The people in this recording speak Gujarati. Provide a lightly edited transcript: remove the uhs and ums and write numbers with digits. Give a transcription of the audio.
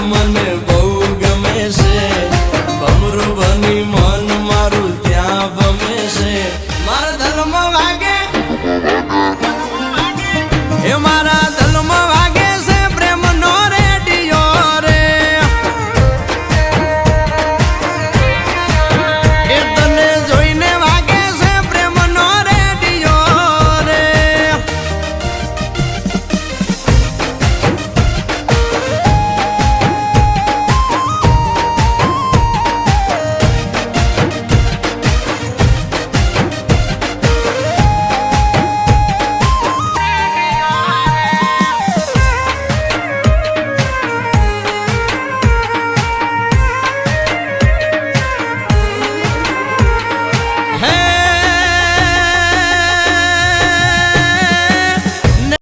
મને બહુ ગમે છે ભમરું બની મન મારું ત્યાં ભમે છે મારા ધર્મ વાગે એ મારા